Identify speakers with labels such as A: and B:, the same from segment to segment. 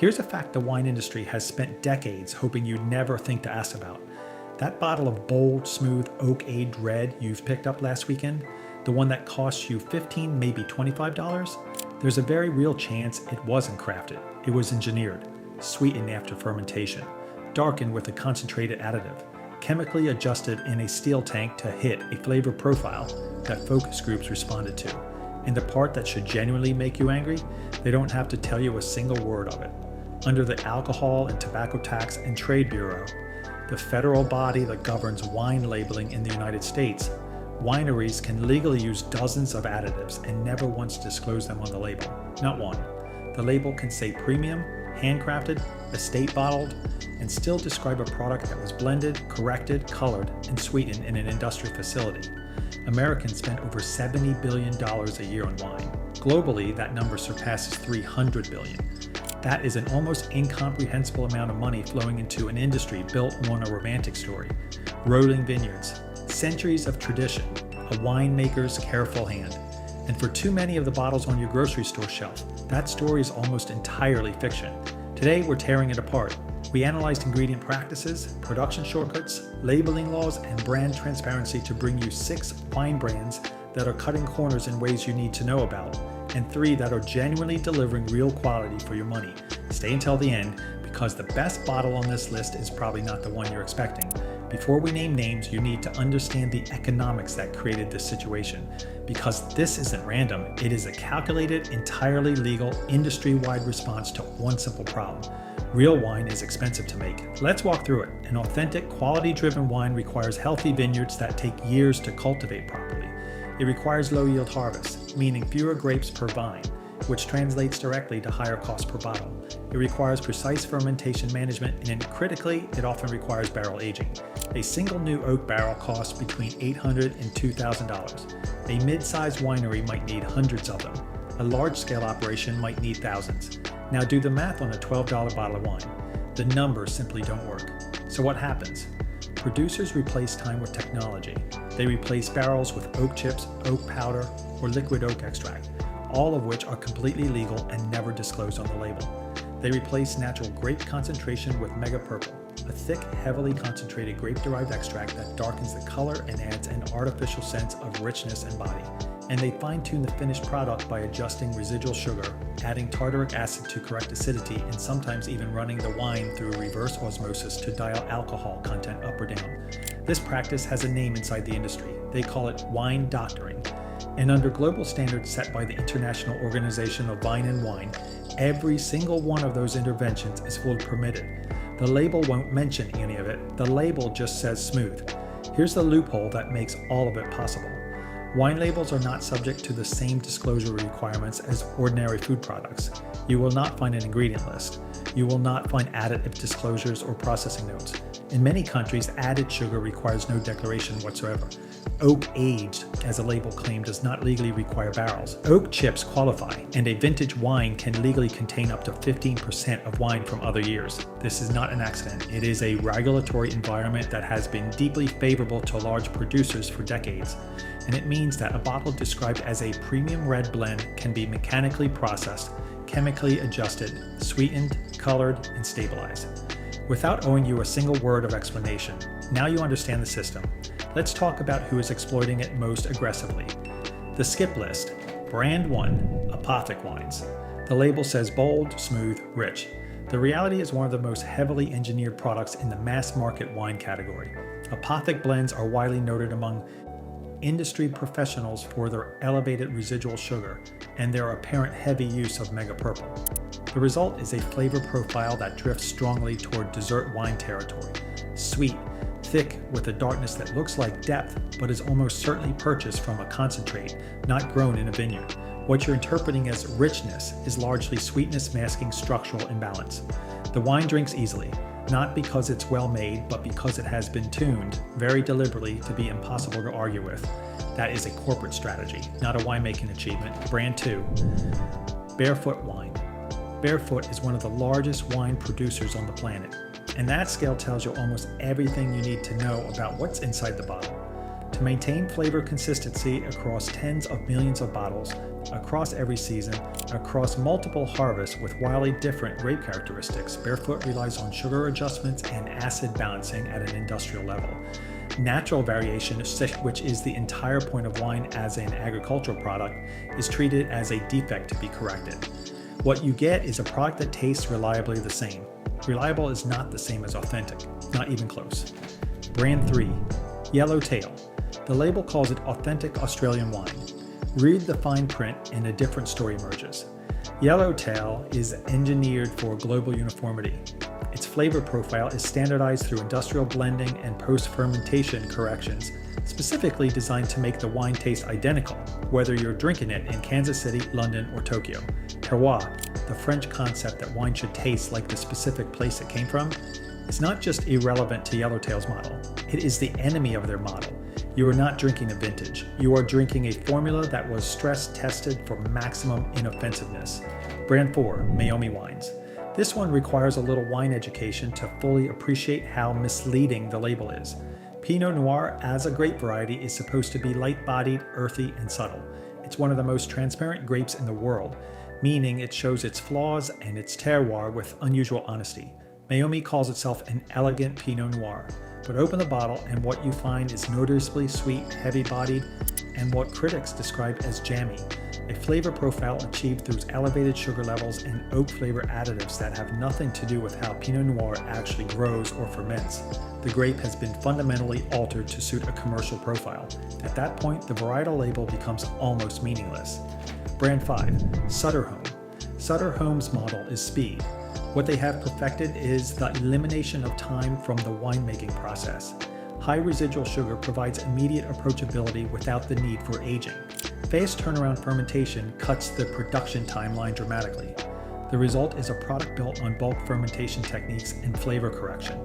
A: Here's a fact the wine industry has spent decades hoping you'd never think to ask about. That bottle of bold, smooth, oak-aged red you've picked up last weekend, the one that costs you $15, maybe $25, there's a very real chance it wasn't crafted. It was engineered, sweetened after fermentation, darkened with a concentrated additive, chemically adjusted in a steel tank to hit a flavor profile that focus groups responded to. And the part that should genuinely make you angry, they don't have to tell you a single word of it. Under the Alcohol and Tobacco Tax and Trade Bureau, the federal body that governs wine labeling in the United States, wineries can legally use dozens of additives and never once disclose them on the label. Not one. The label can say premium, handcrafted, estate bottled, and still describe a product that was blended, corrected, colored, and sweetened in an industrial facility. Americans spend over $70 billion a year on wine. Globally, that number surpasses $300 billion. That is an almost incomprehensible amount of money flowing into an industry built on a romantic story. Rolling vineyards, centuries of tradition, a winemaker's careful hand. And for too many of the bottles on your grocery store shelf, that story is almost entirely fiction. Today, we're tearing it apart. We analyzed ingredient practices, production shortcuts, labeling laws, and brand transparency to bring you 6 wine brands that are cutting corners in ways you need to know about, and 3 that are genuinely delivering real quality for your money. Stay until the end, because the best bottle on this list is probably not the one you're expecting. Before we name names, you need to understand the economics that created this situation. Because this isn't random, it is a calculated, entirely legal, industry-wide response to one simple problem. Real wine is expensive to make. Let's walk through it. An authentic, quality-driven wine requires healthy vineyards that take years to cultivate properly. It requires low-yield harvests, meaning fewer grapes per vine, which translates directly to higher cost per bottle. It requires precise fermentation management, and critically, it often requires barrel aging. A single new oak barrel costs between $800 and $2,000. A mid-sized winery might need hundreds of them. A large-scale operation might need thousands. Now do the math on a $12 bottle of wine. The numbers simply don't work. So what happens? Producers replace time with technology. They replace barrels with oak chips, oak powder, or liquid oak extract, all of which are completely legal and never disclosed on the label. They replace natural grape concentration with mega purple, a thick, heavily concentrated grape-derived extract that darkens the color and adds an artificial sense of richness and body. And they fine-tune the finished product by adjusting residual sugar, adding tartaric acid to correct acidity, and sometimes even running the wine through reverse osmosis to dial alcohol content up or down. This practice has a name inside the industry. They call it wine doctoring. And under global standards set by the International Organization of Vine and Wine, every single one of those interventions is fully permitted. The label won't mention any of it. The label just says smooth. Here's the loophole that makes all of it possible. Wine labels are not subject to the same disclosure requirements as ordinary food products. You will not find an ingredient list. You will not find additive disclosures or processing notes. In many countries, added sugar requires no declaration whatsoever. Oak aged, as a label claim, does not legally require barrels. Oak chips qualify, and a vintage wine can legally contain up to 15% of wine from other years. This is not an accident. It is a regulatory environment that has been deeply favorable to large producers for decades. And it means that a bottle described as a premium red blend can be mechanically processed, chemically adjusted, sweetened, colored, and stabilized. Without owing you a single word of explanation, now you understand the system. Let's talk about who is exploiting it most aggressively. The skip list. Brand 1, Apothic Wines. The label says bold, smooth, rich. The reality is one of the most heavily engineered products in the mass market wine category. Apothic blends are widely noted among industry professionals for their elevated residual sugar and their apparent heavy use of mega purple. The result is a flavor profile that drifts strongly toward dessert wine territory. Sweet, thick with a darkness that looks like depth but is almost certainly purchased from a concentrate, not grown in a vineyard. What you're interpreting as richness is largely sweetness masking structural imbalance. The wine drinks easily, not because it's well made, but because it has been tuned very deliberately to be impossible to argue with. That is a corporate strategy, not a winemaking achievement. Brand 2, Barefoot Wine. Barefoot is one of the largest wine producers on the planet, and that scale tells you almost everything you need to know about what's inside the bottle. To maintain flavor consistency across tens of millions of bottles, across every season, across multiple harvests with wildly different grape characteristics, Barefoot relies on sugar adjustments and acid balancing at an industrial level. Natural variation, which is the entire point of wine as an agricultural product, is treated as a defect to be corrected. What you get is a product that tastes reliably the same. Reliable is not the same as authentic, not even close. Brand 3, Yellowtail. The label calls it authentic Australian wine. Read the fine print and a different story emerges. Yellowtail is engineered for global uniformity. Its flavor profile is standardized through industrial blending and post-fermentation corrections, specifically designed to make the wine taste identical, whether you're drinking it in Kansas City, London, or Tokyo. Terroir, the French concept that wine should taste like the specific place it came from, is not just irrelevant to Yellowtail's model, it is the enemy of their model. You are not drinking a vintage. You are drinking a formula that was stress tested for maximum inoffensiveness. Brand 4, Meiomi Wines. This one requires a little wine education to fully appreciate how misleading the label is. Pinot Noir as a grape variety is supposed to be light-bodied, earthy, and subtle. It's one of the most transparent grapes in the world, meaning it shows its flaws and its terroir with unusual honesty. Meiomi calls itself an elegant Pinot Noir, but open the bottle and what you find is noticeably sweet, heavy-bodied, and what critics describe as jammy, a flavor profile achieved through elevated sugar levels and oak flavor additives that have nothing to do with how Pinot Noir actually grows or ferments. The grape has been fundamentally altered to suit a commercial profile. At that point, the varietal label becomes almost meaningless. Brand 5, Sutter Home. Sutter Home's model is speed. What they have perfected is the elimination of time from the winemaking process. High residual sugar provides immediate approachability without the need for aging. Fast turnaround fermentation cuts the production timeline dramatically. The result is a product built on bulk fermentation techniques and flavor correction.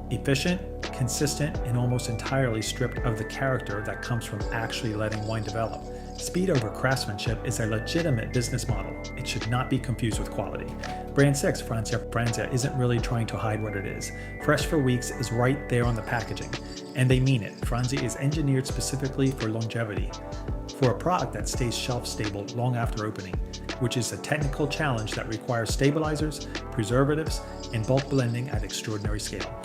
A: Efficient, consistent, and almost entirely stripped of the character that comes from actually letting wine develop. Speed over craftsmanship is a legitimate business model. It should not be confused with quality. Brand 6, Francia isn't really trying to hide what it is. Fresh for weeks is right there on the packaging, and they mean it. Francia is engineered specifically for longevity, for a product that stays shelf-stable long after opening, which is a technical challenge that requires stabilizers, preservatives, and bulk blending at extraordinary scale.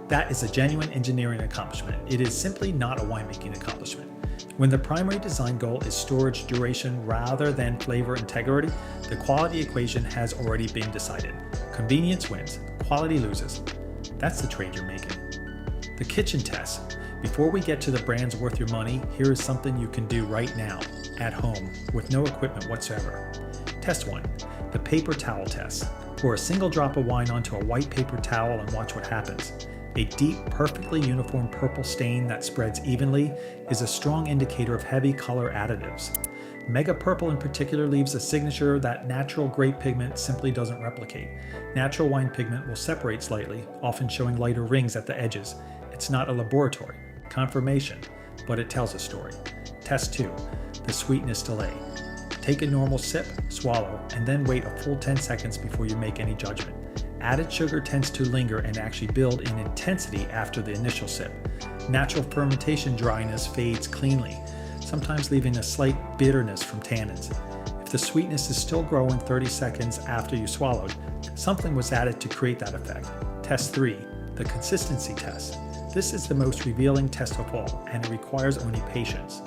A: That is a genuine engineering accomplishment. It is simply not a winemaking accomplishment. When the primary design goal is storage duration rather than flavor integrity, the quality equation has already been decided. Convenience wins, quality loses. That's the trade you're making. The kitchen test. Before we get to the brands worth your money, here is something you can do right now, at home, with no equipment whatsoever. Test 1, the paper towel test. Pour a single drop of wine onto a white paper towel and watch what happens. A deep, perfectly uniform purple stain that spreads evenly is a strong indicator of heavy color additives. Mega Purple in particular leaves a signature that natural grape pigment simply doesn't replicate. Natural wine pigment will separate slightly, often showing lighter rings at the edges. It's not a laboratory confirmation, but it tells a story. Test 2, the sweetness delay. Take a normal sip, swallow, and then wait a full 10 seconds before you make any judgment. Added sugar tends to linger and actually build in intensity after the initial sip. Natural fermentation dryness fades cleanly, sometimes leaving a slight bitterness from tannins. If the sweetness is still growing 30 seconds after you swallowed, something was added to create that effect. Test 3, the consistency test. This is the most revealing test of all, and it requires only patience.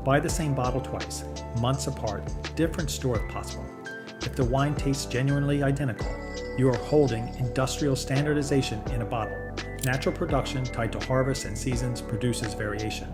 A: Buy the same bottle twice, months apart, different store if possible. If the wine tastes genuinely identical, you are holding industrial standardization in a bottle. Natural production tied to harvest and seasons produces variation.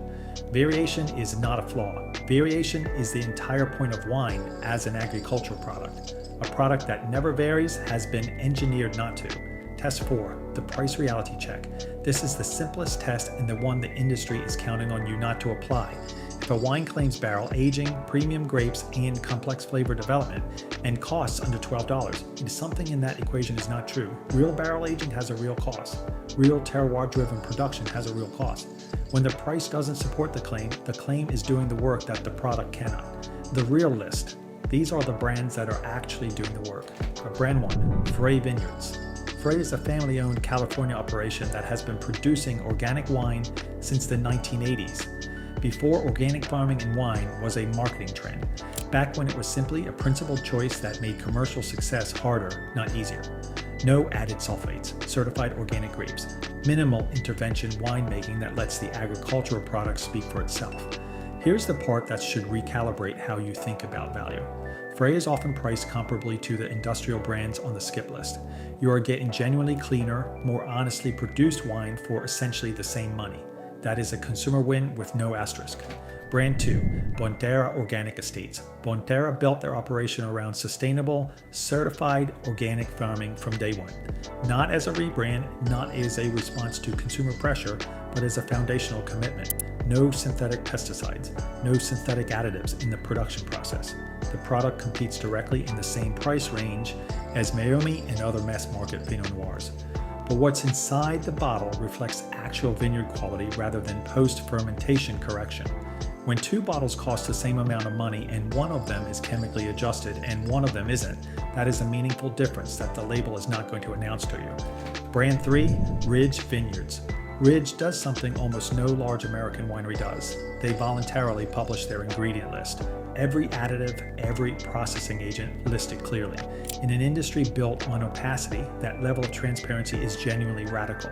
A: Variation is not a flaw. Variation is the entire point of wine as an agricultural product. A product that never varies has been engineered not to. Test 4, the price reality check. This is the simplest test and the one the industry is counting on you not to apply. If a wine claims barrel aging, premium grapes, and complex flavor development, and costs under $12, it is something in that equation is not true. Real barrel aging has a real cost. Real terroir-driven production has a real cost. When the price doesn't support the claim is doing the work that the product cannot. The real list. These are the brands that are actually doing the work. Brand 1, Frey Vineyards. Frey is a family-owned California operation that has been producing organic wine since the 1980s. before organic farming in wine was a marketing trend, back when it was simply a principled choice that made commercial success harder, not easier. No added sulfates, certified organic grapes, minimal intervention winemaking that lets the agricultural product speak for itself. Here's the part that should recalibrate how you think about value. Frey is often priced comparably to the industrial brands on the skip list. You are getting genuinely cleaner, more honestly produced wine for essentially the same money. That is a consumer win with no asterisk. Brand 2, Bonterra Organic Estates. Bonterra built their operation around sustainable, certified organic farming from day one. Not as a rebrand, not as a response to consumer pressure, but as a foundational commitment. No synthetic pesticides, no synthetic additives in the production process. The product competes directly in the same price range as Meiomi and other mass market Pinot Noirs. But what's inside the bottle reflects actual vineyard quality rather than post-fermentation correction. When two bottles cost the same amount of money and one of them is chemically adjusted and one of them isn't, that is a meaningful difference that the label is not going to announce to you. Brand 3, Ridge Vineyards. Ridge does something almost no large American winery does. They voluntarily publish their ingredient list. Every additive, every processing agent listed clearly. In an industry built on opacity, that level of transparency is genuinely radical.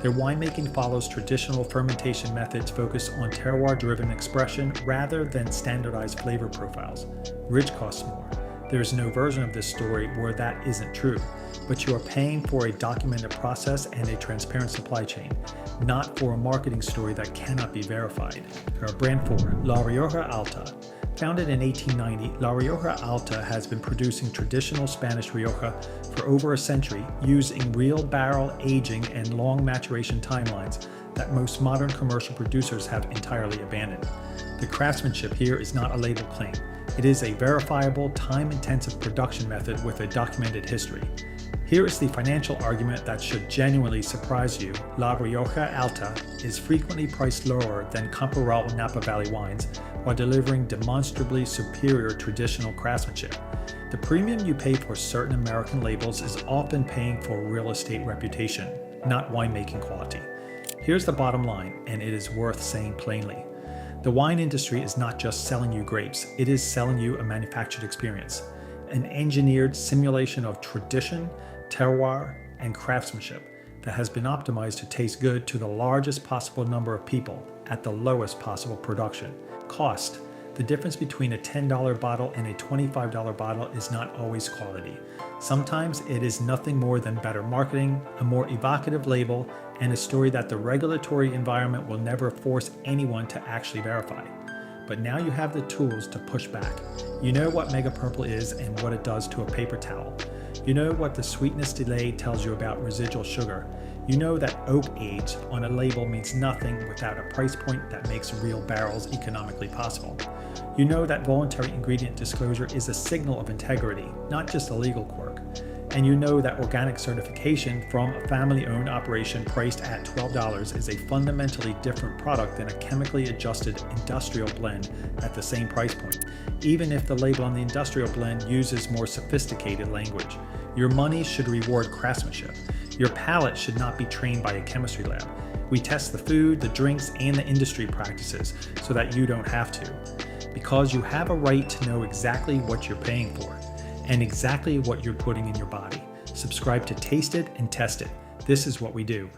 A: Their winemaking follows traditional fermentation methods focused on terroir-driven expression rather than standardized flavor profiles. Ridge costs more. There is no version of this story where that isn't true, but you are paying for a documented process and a transparent supply chain, not for a marketing story that cannot be verified. Brand 4, La Rioja Alta. Founded in 1890, La Rioja Alta has been producing traditional Spanish Rioja for over a century, using real barrel aging and long maturation timelines that most modern commercial producers have entirely abandoned. The craftsmanship here is not a label claim. It is a verifiable, time-intensive production method with a documented history. Here is the financial argument that should genuinely surprise you. La Rioja Alta is frequently priced lower than comparable Napa Valley wines while delivering demonstrably superior traditional craftsmanship. The premium you pay for certain American labels is often paying for real estate reputation, not winemaking quality. Here's the bottom line, and it is worth saying plainly. The wine industry is not just selling you grapes, it is selling you a manufactured experience, an engineered simulation of tradition, terroir, and craftsmanship that has been optimized to taste good to the largest possible number of people at the lowest possible production cost. The difference between a $10 bottle and a $25 bottle is not always quality. Sometimes it is nothing more than better marketing, a more evocative label, and a story that the regulatory environment will never force anyone to actually verify. But now you have the tools to push back. You know what Mega Purple is and what it does to a paper towel. You know what the sweetness delay tells you about residual sugar. You know that oak age on a label means nothing without a price point that makes real barrels economically possible. You know that voluntary ingredient disclosure is a signal of integrity, not just a legal quirk. And you know that organic certification from a family-owned operation priced at $12 is a fundamentally different product than a chemically adjusted industrial blend at the same price point, even if the label on the industrial blend uses more sophisticated language. Your money should reward craftsmanship. Your palate should not be trained by a chemistry lab. We test the food, the drinks, and the industry practices so that you don't have to. Because you have a right to know exactly what you're paying for and exactly what you're putting in your body. Subscribe to Taste It and Test It. This is what we do.